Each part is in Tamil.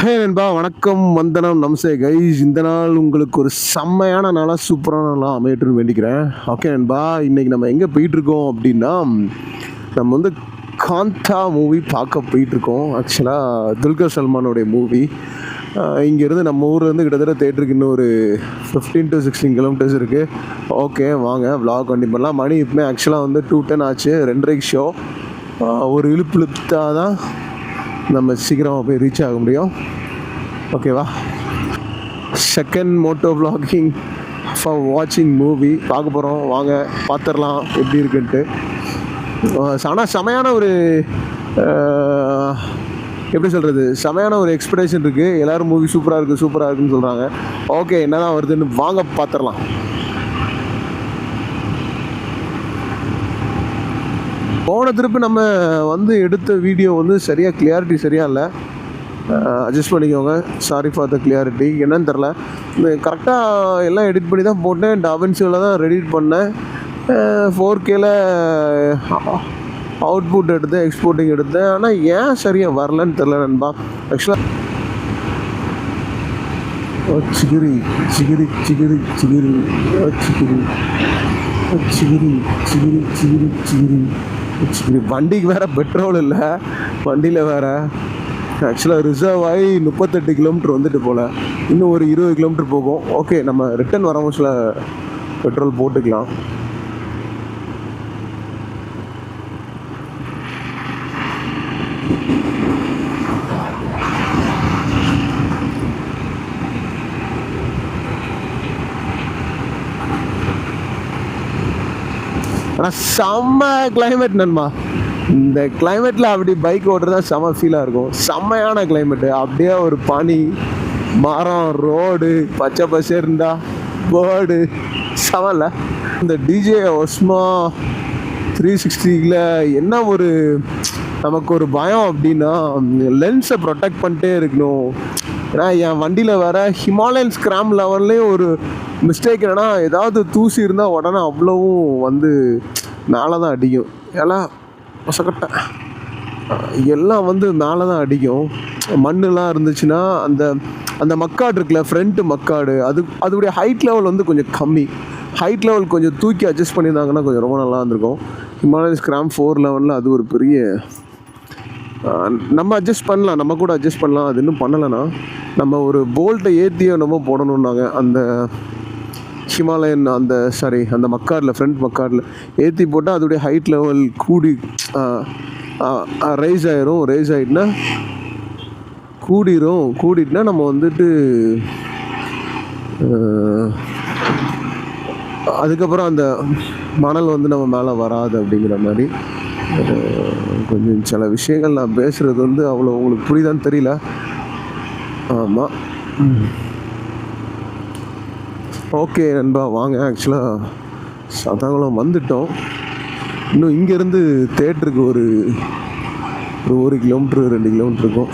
ஹே நண்பா, வணக்கம், வந்தனம், நமஸ்தே கைஸ். இந்த நாள் உங்களுக்கு ஒரு செம்மையான நாளாக சூப்பரான நாளாக அமையட்டுன்னு வேண்டிக்கிறேன். ஓகே நண்பா, இன்றைக்கி நம்ம எங்கே போயிட்டுருக்கோம் அப்படின்னா, நம்ம வந்து காந்தா மூவி பார்க்க போயிட்டுருக்கோம். ஆக்சுவலாக துல்கர் சல்மானோடைய மூவி. இங்கேருந்து நம்ம ஊர்லேருந்து கிட்டத்தட்ட தேட்டருக்கு இன்னும் ஒரு 15 to 16 கிலோமீட்டர்ஸ் இருக்குது. ஓகே, வாங்க vlog கண்டிப்பாக பண்ணலாம். மணி இப்போமே ஆக்சுவலாக வந்து 2:10 ஆச்சு. 2:30 ஷோ. ஒரு இழுத்தா தான் நம்ம சீக்கிரமாக போய் ரீச் ஆக முடியும். ஓகேவா? செகண்ட் மோட்டோ vlogging ஃபார் வாட்சிங் மூவி பார்க்க போகிறோம். வாங்க பார்த்துடலாம் எப்படி இருக்குன்ட்டு. ஆனால் செமையான ஒரு எப்படி சொல்கிறது, செமையான ஒரு எக்ஸ்பெக்டேஷன் இருக்குது. எல்லோரும் மூவி சூப்பராக இருக்குன்னு சொல்கிறாங்க. ஓகே, என்ன தான் வருதுன்னு வாங்க பார்த்துடலாம். போன திருப்பி நம்ம வந்து எடுத்த வீடியோ வந்து சரியாக கிளியாரிட்டி சரியாக இல்லை. அட்ஜஸ்ட் பண்ணிக்கோங்க. Sorry for the clarity. என்னன்னு தெரில, கரெக்டாக எல்லாம் எடிட் பண்ணி தான் போட்டேன். டாவின்சியில் தான் எடிட் பண்ணேன். 4Kல அவுட்புட் எடுத்தேன், எக்ஸ்போர்ட்டிங் எடுத்தேன். ஆனால் ஏன் சரியாக வரலன்னு தெரில நண்பா. ஆக்சுவலாக சிகிரி சிகிரி சிகிரி சிகிரி சிகிரி சிகிரி சிகிரி சிகிரி சிகிரி சிகிரி. வண்டிக்கு வேறு பெட்ரோல் இல்லை, வண்டியில் வேறு. ஆக்சுவலாக ரிசர்வ் ஆகி 38 கிலோமீட்டர் வந்துட்டு போல். இன்னும் ஒரு 20 கிலோமீட்டர் போகும். ஓகே, நம்ம ரிட்டன் வரமுச்சில் பெட்ரோல் போட்டுக்கலாம். ஆனால் செம்ம கிளைமேட் நண்பா. இந்த கிளைமேட்டில் அப்படி பைக் ஓட்டுறது தான் செம்ம ஃபீலாக இருக்கும். செம்மையான கிளைமேட்டு. அப்படியே ஒரு பனி, மரம், ரோடு, பச்சை பசேர்ந்தா, பேர்டு, செமல்ல. இந்த டிஜே ஒஸ்மா 360ல் என்ன ஒரு நமக்கு ஒரு பயம் அப்படின்னா, லென்ஸை ப்ரொடெக்ட் பண்ணிட்டே இருக்கணும். ஏன்னா என் வண்டியில் வேறு ஹிமாலயன் ஸ்கிராம் லெவல்லையும் ஒரு மிஸ்டேக் என்னென்னா, ஏதாவது தூசி இருந்தால் உடனே அவ்வளவும் வந்து மேலே தான் அடிக்கும். எல்லாம் மொசக்கட்டை எல்லாம் வந்து மேலே தான் அடிக்கும். மண்ணெலாம் இருந்துச்சுன்னா அந்த அந்த மக்காடு இருக்குல்ல, ஃப்ரண்ட்டு மக்காடு, அதோடைய ஹைட் லெவல் வந்து கொஞ்சம் கம்மி. ஹைட் லெவல் கொஞ்சம் தூக்கி அட்ஜஸ்ட் பண்ணியிருந்தாங்கன்னா கொஞ்சம் ரொம்ப நல்லா இருந்திருக்கும். ஹிமாலயன் ஸ்கிராம் 411 அது ஒரு பெரிய நம்ம அட்ஜஸ்ட் பண்ணலாம், நம்ம கூட அட்ஜஸ்ட் பண்ணலாம். அது இன்னும் பண்ணலைன்னா நம்ம ஒரு போல்ட்டை ஏற்றியோ நம்ம போடணுன்னாங்க. அந்த ஹிமாலயன் அந்த மக்காடில், ஃப்ரண்ட் மக்காடில் ஏற்றி போட்டால் அதோடைய ஹைட் லெவல் ரைஸ் ஆகிரும். ரைஸ் ஆகிட்டுனா கூடிட்டுனா நம்ம வந்துட்டு அதுக்கப்புறம் அந்த மணல் வந்து நம்ம மேலே வராது அப்படிங்கிற மாதிரி. கொஞ்சம் சில விஷயங்கள் நான் பேசுகிறது வந்து அவ்வளோ உங்களுக்கு புரியுதான்னு தெரியல. ஆமாம். ஓகே நண்பா, வாங்க. ஆக்சுவலாக சதாகுளம் வந்துட்டோம். இன்னும் இங்கேருந்து தேட்டருக்கு ஒரு 1 கிலோமீட்ரு 2 கிலோமீட்டர் இருக்கும்.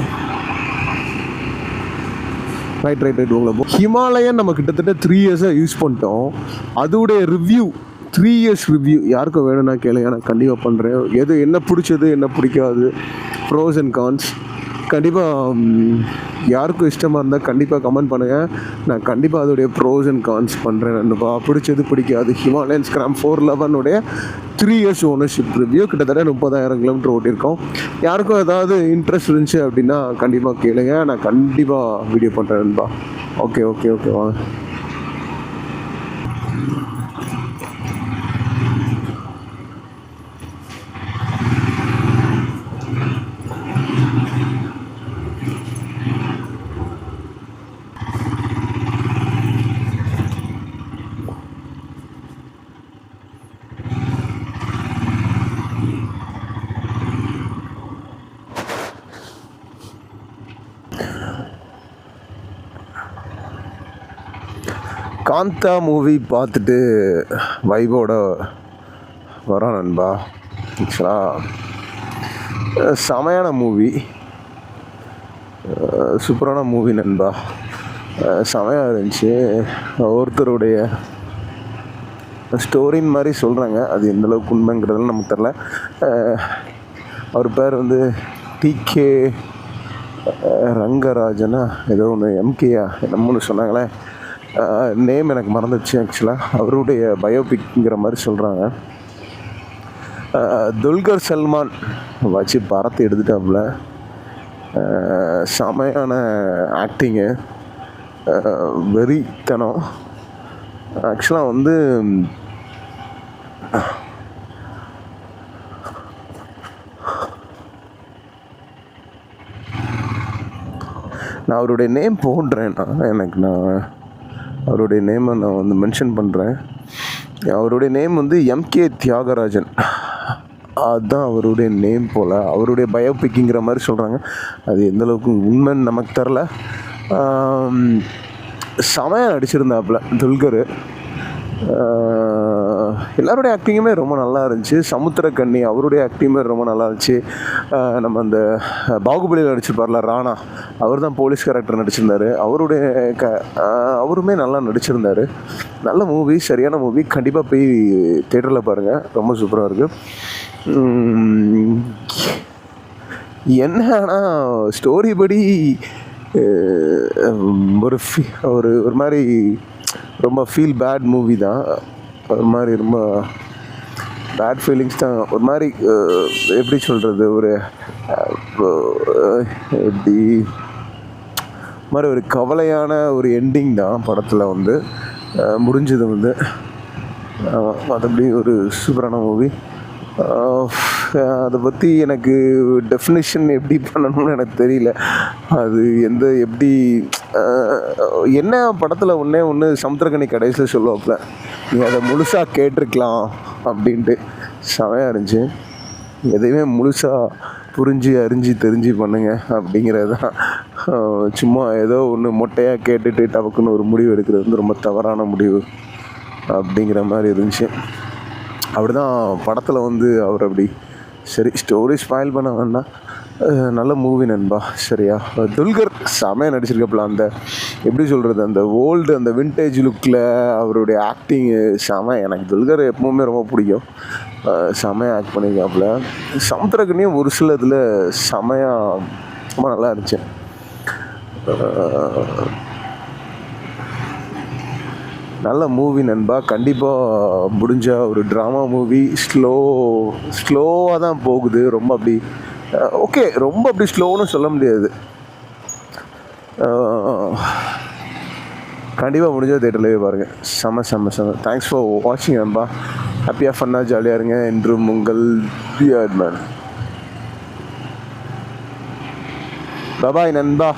ரைட் உங்களை ஹிமாலயன் நம்ம கிட்டத்தட்ட 3 இயர்ஸாக யூஸ் பண்ணிட்டோம். அதோடைய ரிவ்யூ 3 இயர்ஸ் ரிவ்யூ யாருக்கும் வேணும்னா கேளுங்க, நான் கண்டிப்பாக பண்ணுறேன். எது என்ன பிடிச்சது என்ன பிடிக்காது, ப்ரோஸ் அண்ட் கான்ஸ் கண்டிப்பாக யாருக்கும் இஷ்டமாக இருந்தால் கண்டிப்பாக கமெண்ட் பண்ணுங்கள். நான் கண்டிப்பாக அதோடைய ப்ரோஸ் அண்ட் கான்ஸ் பண்ணுறேன் நண்பா. பிடிச்சது பிடிக்காது. Himalayan ஸ்கிராம் 411 3 years ownership review. கிட்டத்தட்ட 30,000 கிலோமீட்டர் ஓட்டியிருக்கோம். யாருக்கும் ஏதாவது இன்ட்ரெஸ்ட் இருந்துச்சு அப்படின்னா கண்டிப்பாக கேளுங்க, நான் கண்டிப்பாக வீடியோ பண்ணுறேன் நண்பா. ஓகே வாங்க. காந்தா மூவி பார்த்துட்டு வைபோட வரோம் நண்பா. ஆக்சுவலாக செமையான மூவி, சூப்பரான மூவி நண்பா. செமையாக இருந்துச்சு. ஒருத்தருடைய ஸ்டோரின் மாதிரி சொல்கிறாங்க. அது எந்தளவுக்கு உண்மைங்கிறதுலாம் நமக்கு தெரில. அவர் பேர் வந்து டிகே ரங்கராஜனா ஏதோ ஒன்று எம்கேயா என்னமோன்னு சொன்னாங்களே, நேம் எனக்கு மறந்துடுச்சு ஆக்சுவலாக. அவருடைய பயோபிக்ங்கிற மாதிரி சொல்கிறாங்க. துல்கர் சல்மான் வச்சு படத்தை எடுத்துட்டாப்புல. செமையான ஆக்டிங்கு, வெறித்தனம். ஆக்சுவலாக வந்து நான் அவருடைய நேம் போடுறேன். நான் அவருடைய நேமை நான் வந்து மென்ஷன் பண்ணுறேன். அவருடைய நேம் வந்து எம்கே தியாகராஜன், அதுதான் அவருடைய நேம் போல். அவருடைய பயோபிக்குங்கிற மாதிரி சொல்கிறாங்க. அது எந்தளவுக்கு உண்மைன்னு நமக்கு தெரில. செமையாக நடிச்சிருந்தாப்புல துல்கர். எல்லாருடைய ஆக்டிங்குமே ரொம்ப நல்லா இருந்துச்சு. சமுத்திரக்கண்ணி அவருடைய ஆக்டிங்குமே ரொம்ப நல்லா இருந்துச்சு. நம்ம அந்த பாகுபலியில் நடிச்சிருப்பார்ல ராணா, அவர் தான் போலீஸ் கேரக்டர் நடிச்சிருந்தார். அவருமே நல்லா நடிச்சிருந்தார். நல்ல மூவி, சரியான மூவி. கண்டிப்பாக போய் தேட்டரில் பாருங்கள், ரொம்ப சூப்பராக இருக்குது. என்னன்னா ஸ்டோரி படி ஒரு மாதிரி ரொம்ப ஃபீல் பேட் மூவி தான். ஒரு மாதிரி ரொம்ப பேட் ஃபீலிங்ஸ் தான். ஒரு மாதிரி எப்படி சொல்கிறது, ஒரு எப்படி மாதிரி ஒரு கவலையான ஒரு எண்டிங் தான் படத்தில் வந்து முடிஞ்சது வந்து. மற்றபடி ஒரு சூப்பரான மூவி. அதை பற்றி எனக்கு டெஃபினிஷன் எப்படி பண்ணணும்னு எனக்கு தெரியல. அது எப்படி என்ன படத்தில் ஒன்று சமுத்திரக்கனி கடைசியில் சொல்லுவாப்புல, நீ அதை முழுசாக கேட்டிருக்கலாம் அப்படின்ட்டு. செமையாக இருந்துச்சு. எதையுமே முழுசாக புரிஞ்சு அறிஞ்சு தெரிஞ்சு பண்ணுங்க அப்படிங்கிறது தான். சும்மா ஏதோ ஒன்று மொட்டையாக கேட்டுட்டு டபக்குன்னு ஒரு முடிவு எடுக்கிறது வந்து ரொம்ப தவறான முடிவு அப்படிங்கிற மாதிரி இருந்துச்சு. அப்படி தான் படத்தில் வந்து அவர் அப்படி. சரி, ஸ்டோரி ஸ்பாயில் பண்ண வேண்டாம். நல்ல மூவி நண்பா, சரியா? துல்கர் செமையாக நடிச்சிருக்கப்பல. அந்த எப்படி சொல்கிறது, அந்த ஓல்டு அந்த வின்டேஜ் லுக்கில் அவருடைய ஆக்டிங்கு செம. எனக்கு துல்கர் எப்பவுமே ரொம்ப பிடிக்கும். செமையாக ஆக்ட் பண்ணியிருக்காப்புல. சமுத்திரக்கனியும் ஒரு சில இதில் செமையாக ரொம்ப நல்லா இருந்துச்சு. நல்ல மூவி நண்பா. கண்டிப்பாக முடிஞ்ச ஒரு ட்ராமா மூவி. ஸ்லோவாக தான் போகுது. ரொம்ப அப்படி ஓகே, ரொம்ப அப்படி ஸ்லோன்னு சொல்ல முடியாது. கண்டிப்பாக முடிஞ்ச தேட்டர்லேயே பாருங்கள். செம. தேங்க்ஸ் ஃபார் வாட்சிங் நண்பா. ஹாப்பியாக ஃபன்னாக ஜாலியாக இருங்க. என்றும் உங்கள் பியர்ட் மேன். பாய் நண்பா.